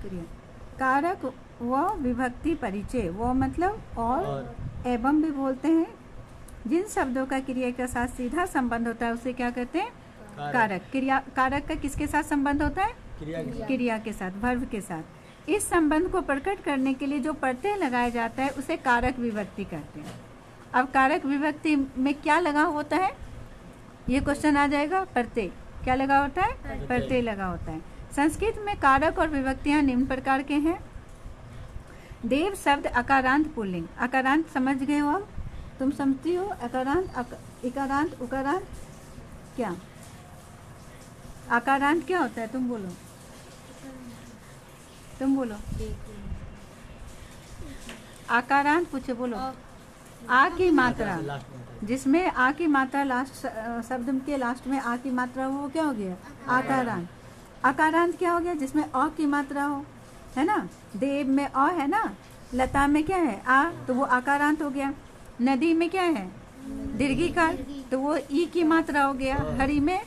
क्रिया। कारक व विभक्ति परिचय, वो मतलब और एवं भी बोलते हैं। जिन शब्दों का क्रिया के साथ सीधा संबंध होता है उसे क्या कहते हैं? कारक। क्रिया कारक का किसके साथ संबंध होता है? क्रिया के साथ, वर्ब के साथ। इस संबंध को प्रकट करने के लिए जो प्रत्यय लगाया जाता है उसे कारक विभक्ति कहते हैं। अब कारक विभक्ति में क्या लगा होता है, ये क्वेश्चन आ जाएगा। प्रत्यय क्या लगा होता है? प्रत्यय लगा होता है। संस्कृत में कारक और विभक्तियां निम्न प्रकार के हैं। देव शब्द अकारांत पुल्लिंग। अकारांत समझ गए हो? अब तुम समझती हो अकारांत, इकारांत, उकारांत क्या? आकारांत क्या होता है? तुम बोलो, तुम बोलो। आकारांत पूछे, बोलो। आ की मात्रा, जिसमें आ की मात्रा लास्ट शब्द के लास्ट में आ की मात्रा हो, वो क्या हो गया? आकारांत। अकारांत क्या हो गया? जिसमें अ की मात्रा हो, है ना। देव में अ है ना, लता में क्या है? आ, तो वो आकारांत हो गया। नदी में क्या है? दीर्घिकार, तो वो ई की मात्रा हो गया। हरि में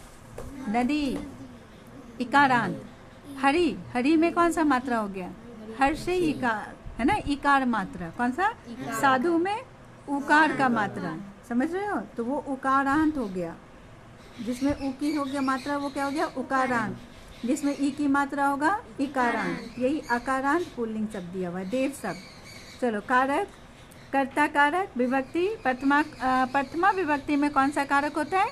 नदी, इकारांत। हरि, हरि में कौन सा मात्रा हो गया? हर से इकार, है ना, इकार मात्रा। कौन सा? साधु में उकार का मात्रा, समझ रहे हो? तो वो उकारांत हो गया। जिसमें उ की हो गया मात्रा, वो क्या हो गया? उकारांत। जिसमें ई की मात्रा होगा, इकारांत। यही अकारांत पुल्लिंग शब्द दिया हुआ है, देव शब्द। चलो, कारक, कर्ता कारक, विभक्ति। प्रथमा विभक्ति में कौन सा कारक होता है?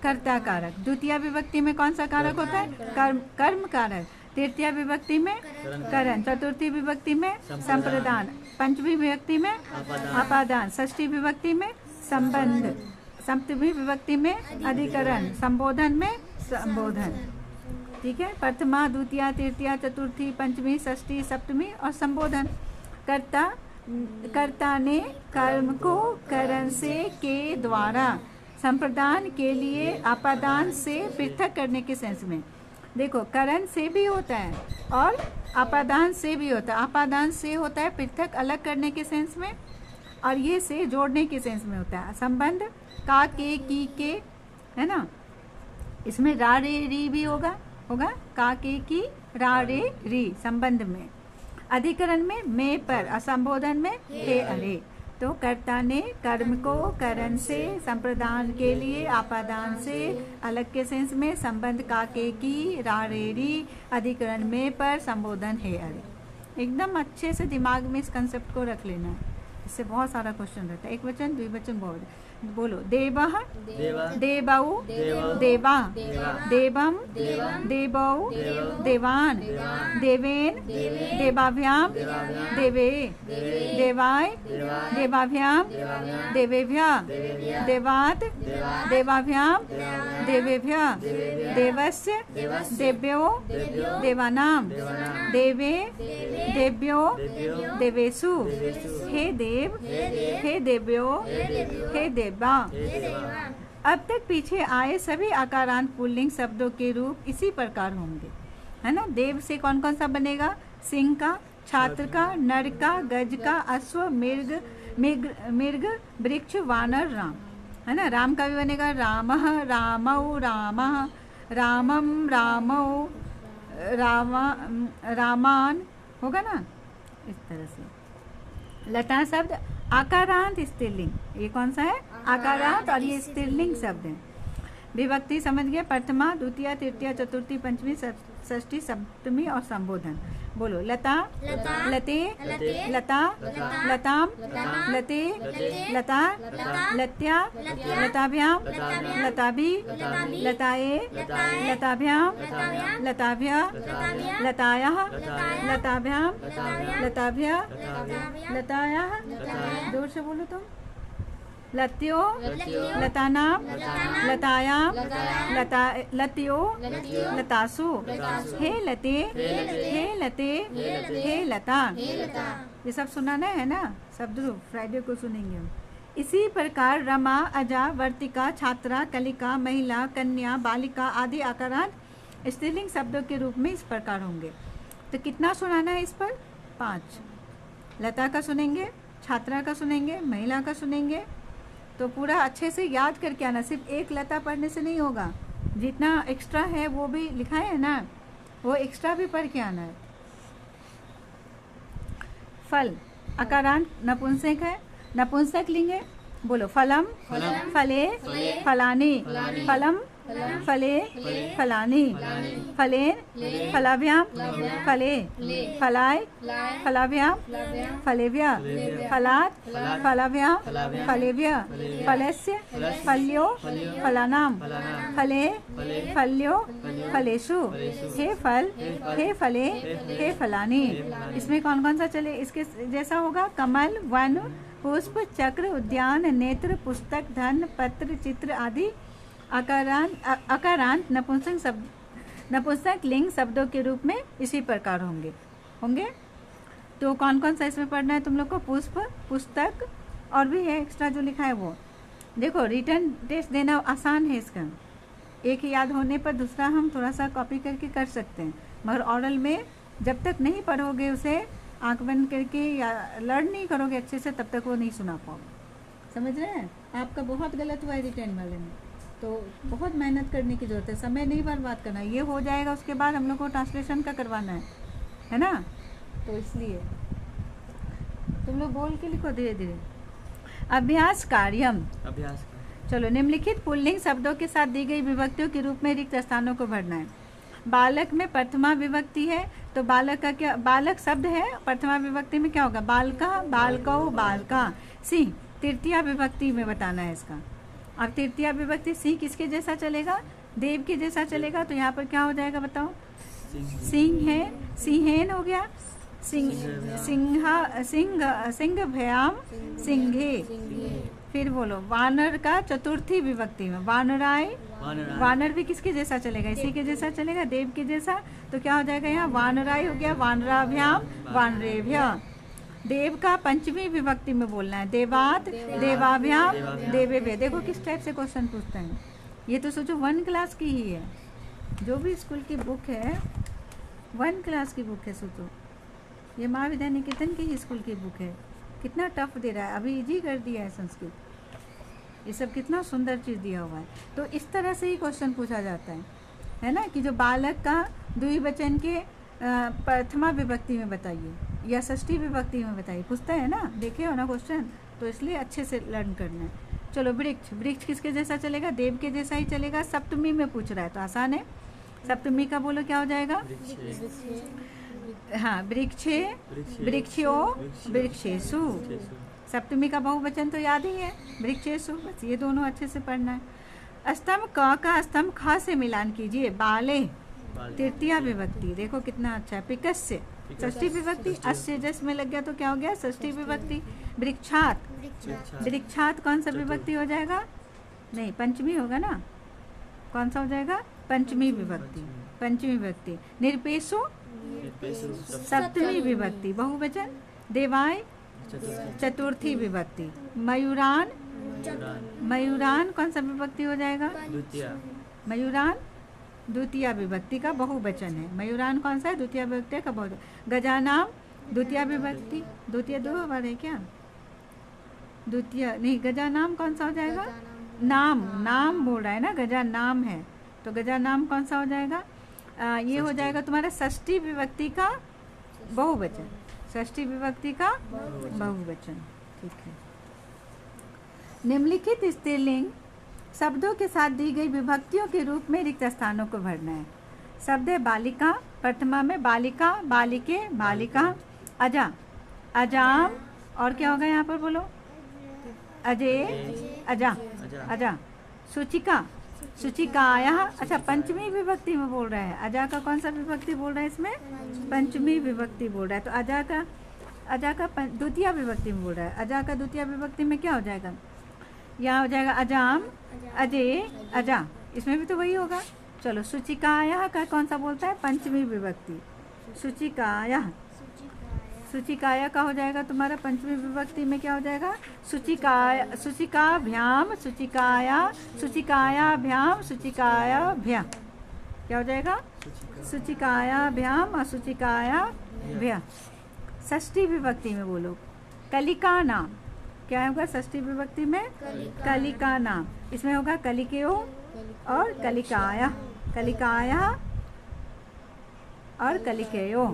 कर्ता कारक। द्वितीय विभक्ति में कौन सा कारक होता है? कर्म कारक। तृतीय विभक्ति में करण। चतुर्थी विभक्ति में संप्रदान। पंचमी विभक्ति में अपादान। षष्ठी विभक्ति में संबंध। सप्तमी विभक्ति में अधिकरण। संबोधन में संबोधन। ठीक है, प्रथमा, द्वितीय, तृतीय, चतुर्थी, पंचमी, षष्ठी, सप्तमी और संबोधन। कर्ता ने कर्म को करण से के द्वारा संप्रदान के लिए अपादान से पृथक करने के सेंस में। देखो, करण से भी होता है और अपादान से भी होता है। अपादान से होता है पृथक, अलग करने के सेंस में, और ये से जोड़ने के सेंस में होता है। संबंध, का, के, की, के, है ना। इसमें रा रे री भी होगा का, के, की, रा रे री संबंध में। अधिकरण में मैं पर, असंबोधन में हे अरे। तो कर्ता ने कर्म को करण से संप्रदान के लिए आपादान से अलग के सेंस में। संबंध का, के, की, रा रे री। अधिकरण में पर, संबोधन हे अरे। एकदम अच्छे से दिमाग में इस कंसेप्ट को रख लेना है, इससे बहुत सारा क्वेश्चन रहता है। एक वचन, द्विवचन, बहुवचन। बोलो, देवः, देवौ, देवा, देवम, देवौ, देवान, देवेन, देवाभ्याम, देवे, देवाय, देवाभ्याम, देवेभ्यः, देवात्, देवाभ्याम, देवेभ्यः, देवस्य, देव्यो, देवानां, देवे, देव्यो, देवेषु। हे देव, हे देव्यो, हे देवा। अब तक पीछे आए सभी आकारांत पुल्लिंग शब्दों के रूप इसी प्रकार होंगे, है ना। देव से कौन कौन सा बनेगा? सिंह का, छात्र का, नर का, गज का, अश्व, मृग, वृक्ष, वानर, राम, है ना। राम का भी बनेगा रामः, रामौ, रामः, रामम, रामौ, रामान, होगा ना इस तरह से। लता शब्द आकारांत स्त्रीलिंग, ये कौन सा है? आकारांत, और ये स्त्रीलिंग शब्द है। विभक्ति समझ गए? प्रथमा, द्वितीय, तृतीय, चतुर्थी, पंचमी, षष्ठी, सप्तमी और संबोधन। बोलो, लता, लते, लता, लताम, लते, लता, लत्या, लताभ्याम, लताभि, लताए, लताभ्याम, लताभ्य, लतायः, लताभ्याम, लताभ्य, लतायः। जोर से बोलो तुम। लत्यो, लतानाम, लतायाम, लत्यो, लतासु। हे लते, हे लते, हे लता। ये सब सुनाना है ना, शब्द रूप फ्राइडे को सुनेंगे हम। इसी प्रकार रमा, अजा, वर्तिका, छात्रा, कलिका, महिला, कन्या, बालिका आदि आकारांत स्त्रीलिंग शब्दों के रूप में इस प्रकार होंगे। तो कितना सुनाना है इस पर? 5। लता का सुनेंगे, छात्रा का सुनेंगे, महिला का सुनेंगे। तो पूरा अच्छे से याद करके आना, सिर्फ एक लता पढ़ने से नहीं होगा। जितना एक्स्ट्रा है वो भी लिखा है ना, वो एक्स्ट्रा भी पढ़ के आना है। फल अकारांत नपुंसक है, नपुंसक लिंग है। बोलो फलम, फले, फलानी, फलम, फले, फलानी, फलेन, फलाभ्याम, फले, फलाय, फलाभ्याम, फलेभ्य, फलात्, फलाभ्याम, फलेभ्य, फलस्य, फल्यो, फलानाम, फले, फल्यो, फलेषु। हे फल, हे फले, हे फलानी। इसमें कौन कौन सा चले? इसके जैसा होगा कमल, वन, पुष्प, चक्र, उद्यान, नेत्र, पुस्तक, धन, पत्र, चित्र आदि अकारांत नपुंसक लिंग शब्दों के रूप में इसी प्रकार होंगे। तो कौन कौन सा इसमें पढ़ना है तुम लोग को? पुष्प, पुस्तक और भी है एक्स्ट्रा जो लिखा है वो। देखो रिटर्न टेस्ट देना आसान है इसका, एक याद होने पर दूसरा हम थोड़ा सा कॉपी करके कर सकते हैं, मगर ऑरल में जब तक नहीं पढ़ोगे उसे आंख बंद करके या लर्न नहीं करोगे अच्छे से तब तक वो नहीं सुना पाओगे। समझ रहे हैं? आपका बहुत गलत हुआ है रिटर्न वाले में, तो बहुत मेहनत करने की ज़रूरत है, समय नहीं बर्बाद करना। ये हो जाएगा उसके बाद हम लोग को ट्रांसलेशन का करवाना है ना, तो इसलिए तुम लोग बोल के लिखो धीरे धीरे। अभ्यास कार्यम, अभ्यास। चलो निम्नलिखित पुल्लिंग शब्दों के साथ दी गई विभक्तियों के रूप में रिक्त स्थानों को भरना है। बालक में प्रथमा विभक्ति है, तो बालक का क्या? बालक शब्द है, प्रथमा विभक्ति में क्या होगा? बालका, बालकौ, बालका। सिंह तृतीया विभक्ति में बताना है इसका। अब तृतीया विभक्ति सिंह किसके जैसा चलेगा? देव के जैसा चलेगा, तो यहाँ पर क्या हो जाएगा बताओ? सिंह है, सिंहेन हो गया, सिंह भयाम, सिंघे। फिर बोलो वानर का चतुर्थी विभक्ति में वानराय, वानर भी किसके जैसा चलेगा? इसी के जैसा चलेगा, देव के जैसा। तो क्या हो जाएगा यहाँ? वानराय हो गया, वानराभ्याम, वानरेभ्य। देव का पंचमी विभक्ति में बोलना है, देवात, देवाभ्याम, देवेभ्य। देखो किस टाइप से क्वेश्चन पूछते हैं। ये तो सोचो 1 क्लास की ही है, जो भी स्कूल की बुक है 1 क्लास की बुक है। सोचो ये माँ विद्या निकेतन की ही स्कूल की बुक है, कितना टफ दे रहा है। अभी इजी कर दिया है संस्कृत, ये सब कितना सुंदर चीज़ दिया हुआ है। तो इस तरह से ही क्वेश्चन पूछा जाता है ना, कि जो बालक का द्विवचन के प्रथमा विभक्ति में बताइए या षष्ठी विभक्ति में बताइए, पूछता है ना, देखे हो ना क्वेश्चन, तो इसलिए अच्छे से लर्न करना है। चलो वृक्ष, वृक्ष किसके जैसा चलेगा? देव के जैसा ही चलेगा। सप्तमी में पूछ रहा है तो आसान है, सप्तमी का बोलो क्या हो जाएगा? हाँ, वृक्षे, वृक्षो, वृक्षेषु। सप्तमी का बहुवचन तो याद ही है, वृक्षेषु। बस ये दोनों अच्छे से पढ़ना है। स्तंभ क का स्तंभ ख से मिलान कीजिए। बाले तृतीया विभक्ति, देखो कितना अच्छा है। पिकस्य षष्ठी विभक्ति, अस्य जस में लग गया तो क्या हो गया? षष्ठी विभक्ति। वृक्षात, वृक्षात कौन सा विभक्ति हो जाएगा? नहीं, पंचमी होगा ना। कौन सा हो जाएगा? पंचमी विभक्ति, पंचमी विभक्ति। निरपेशु सप्तमी विभक्ति बहुवचन। देवाय चतुर्थी विभक्ति। मयूरान, मयूरान कौन सा विभक्ति हो जाएगा? मयूरान द्वितीय विभक्ति का बहुवचन है। मयूरान कौन सा है? द्वितीय विभक्ति का बहुवचन। गजानाम द्वितीय विभक्ति, द्वितीय 2 बार है क्या? द्वितीय नहीं, गजानाम कौन सा हो जाएगा? नाम, नाम बोल रहा है ना, गजा नाम है, तो गजा नाम कौन सा हो जाएगा? ये हो जाएगा तुम्हारा षष्ठी विभक्ति का बहुवचन, षष्ठी विभक्ति का बहुवचन। ठीक है। निम्नलिखित स्त्रीलिंग शब्दों के साथ दी गई विभक्तियों के रूप में रिक्त स्थानों को भरना है। शब्द है बालिका, प्रथमा में बालिका, बालिके, बालिका। अजा, अजाम, और क्या होगा यहाँ पर बोलो? अजय, अजा, अजा। सूचिका, सूचिकाया। अच्छा, पंचमी विभक्ति में बोल रहा है। अजा का कौन सा विभक्ति बोल रहा है इसमें? पंचमी विभक्ति बोल रहा है। तो अजा का द्वितीय विभक्ति में बोल रहा है। अजा का द्वितीय विभक्ति में क्या हो जाएगा? यहाँ हो जाएगा अजाम, अजय, अजा। इसमें भी तो वही होगा। चलो, सूचिकाया का कौन सा बोलता है? पंचमी विभक्ति। सूचिकाया, सूचिकाया का हो जाएगा तुम्हारा पंचमी विभक्ति में क्या हो जाएगा? सूचिकाया, सूचिकाभ्याम, सूचिकाया, सूचिकायाभ्याम, सूचिकायाभ्या। क्या हो जाएगा? सूचिकायाभ्याम और सूचिकायाभ्या। षष्ठी विभक्ति में बोलो कलिका नाम। क्या होगा षष्ठी विभक्ति में? कलिका नाम। इसमें होगा कलिकेयो और कलिकाया, कलिकाया और कलिकेयो।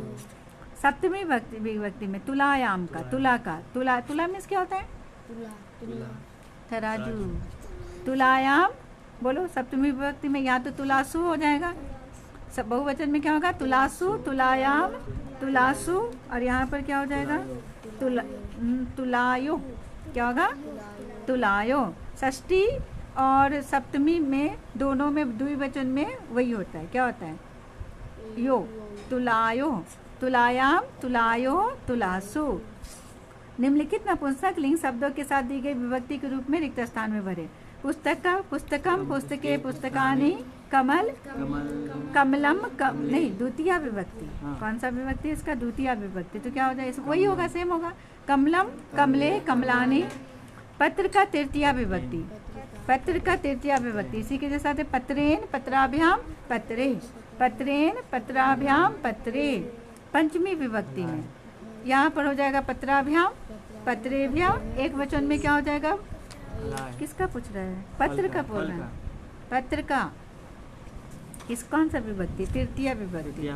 सप्तमी विभक्ति में तुलायाम का, तुला का, तुला मीन्स क्या होता है? तराजू। तुलायाम बोलो सप्तमी विभक्ति में, या तो तुलासु हो जाएगा, सब बहुवचन में क्या होगा? तुलासु, तुलायाम, तुलासु, और यहाँ पर क्या हो जाएगा? तुलायो, क्या होगा? तुलायो। षष्ठी और सप्तमी में दोनों में द्विवचन में वही होता है, क्या होता है? यो, तुलायो, तुलायाम, तुलायो, तुलासु। निम्नलिखित नपुंसक लिंग शब्दों के साथ दी गई विभक्ति के रूप में रिक्त स्थान में भरे। पुस्तक, पुस्तकम, पुस्तके, पुस्तकानि, कमल, कमलम, नहीं द्वितीय विभक्ति। कौन सा विभक्ति है इसका? द्वितीय विभक्ति। तो क्या हो जाए? इसको वही होगा, सेम होगा। कमलम, कमले, कमलानि। पत्र का तृतीय विभक्ति, पत्र का तृतीय विभक्ति इसी के जैसा है। पत्रेन, पत्राभ्याम, पत्रे, पत्रेन, पत्राभ्याम, पत्रे। पंचमी विभक्ति में यहाँ पर हो जाएगा पत्राभ्याम, पत्रेभ्याम। एक वचन में क्या हो जाएगा? किसका पूछ रहा है? पत्र का बोल रहा है, पत्र का। किस कौन सा विभक्ति? तृतीय विभक्ति।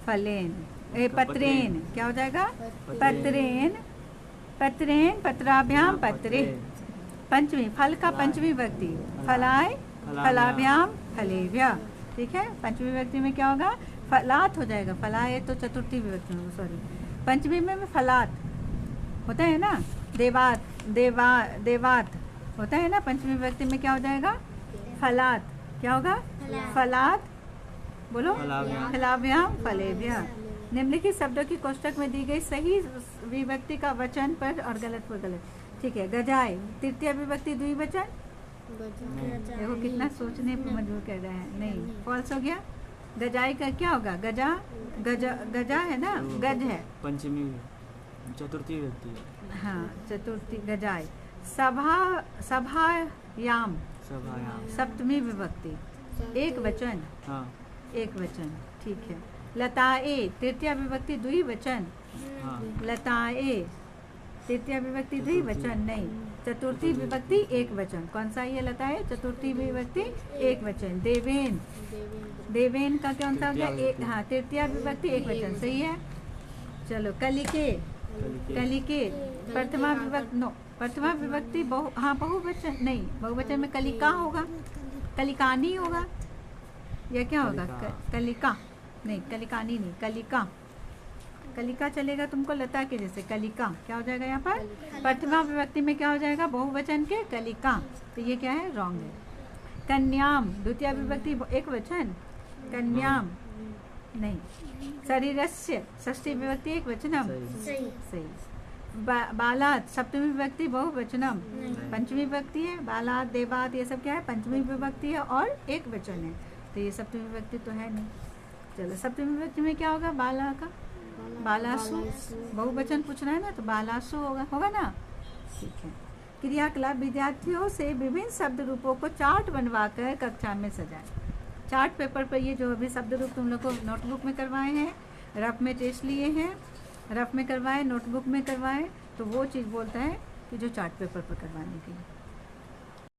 फलेन, पत्रेन, क्या हो जाएगा? पत्रेन, पत्रेन, पत्राभ्याम, पत्रे। पंचमी, फल का पंचमी विभक्ति, फलाय, फलाभ्याम, फलेभ्या। ठीक है, पंचमी विभक्ति में क्या होगा? फलात हो जाएगा। फलाय तो चतुर्थी विभक्ति में, सॉरी, पंचमी में फलात होता है ना। देवात, देवात होता है ना। पंचमी विभक्ति में क्या हो जाएगा? फलात, क्या होगा? फलात, बोलो। फलाभ्याम, फलेभ्या। निम्नलिखित शब्दों की कोष्टक में दी गई सही विभक्ति का वचन पर और गलत पर गलत। ठीक है, गजाए तृतीय विभक्ति द्विवचन। देखो कितना सोचने पर मजबूर कर रहा है। नहीं, फॉल्स हो गया। गजाई का क्या होगा? गजा, गजा, गजा है ना, गज है। पंचमी, चतुर्थी विभक्ति। हाँ, चतुर्थी, गजाए। सभा, सभायाम, सप्तमी विभक्ति, एक वचन। हाँ, एक वचन, ठीक है। लताए तृतीय विभक्ति द्विवचन। हाँ, लताए तृतीय विभक्ति द्विवचन नहीं, चतुर्थी विभक्ति एक वचन। कौन सा ये लताए? चतुर्थी विभक्ति एक वचन। देवेन, देवेन का कौन सा हो गया? एक, हाँ, तृतीय विभक्ति एक वचन, सही है। चलो, कलिके, कलिके प्रथमा विभक्ति, नो, प्रथमा विभक्ति बहुवचन नहीं, बहुवचन में कलिका होगा, कलिकानी होगा, या क्या होगा? कलिका नहीं, कलिकानी नहीं, कलिका। कलिका चलेगा तुमको, लता के जैसे। कलिका क्या हो जाएगा यहाँ पर? प्रथमा विभक्ति में क्या हो जाएगा? बहुवचन के, कलिका। तो ये क्या है? रॉन्ग है। कन्याम द्वितीय विभक्ति एक वचन, कन्याम नहीं। शरीरस्य षष्ठी विभक्ति एक वचनम, सही। बालात सप्तमी विभक्ति बहुवचनम, पंचमी विभक्ति है। बालात, देवात, ये सब क्या है? पंचमी विभक्ति है और एक वचन है, तो ये सप्तमी विभक्ति तो है नहीं। चलो, सप्तमी विभक्ति में क्या होगा? बाला का, बालासु, बहुवचन पूछ रहा है ना, तो बालासु होगा ना। ठीक है। क्रियाकलाप, विद्यार्थियों से विभिन्न शब्द रूपों को चार्ट बनवाकर कक्षा में सजाएं। चार्ट पेपर पर ये जो अभी शब्द रूप तुम लोग को नोटबुक में करवाए हैं, रफ में टेस्ट लिए हैं, रफ में करवाए, नोटबुक में करवाए, तो वो चीज़ बोलता है कि जो चार्ट पेपर पर करवाने के लिए।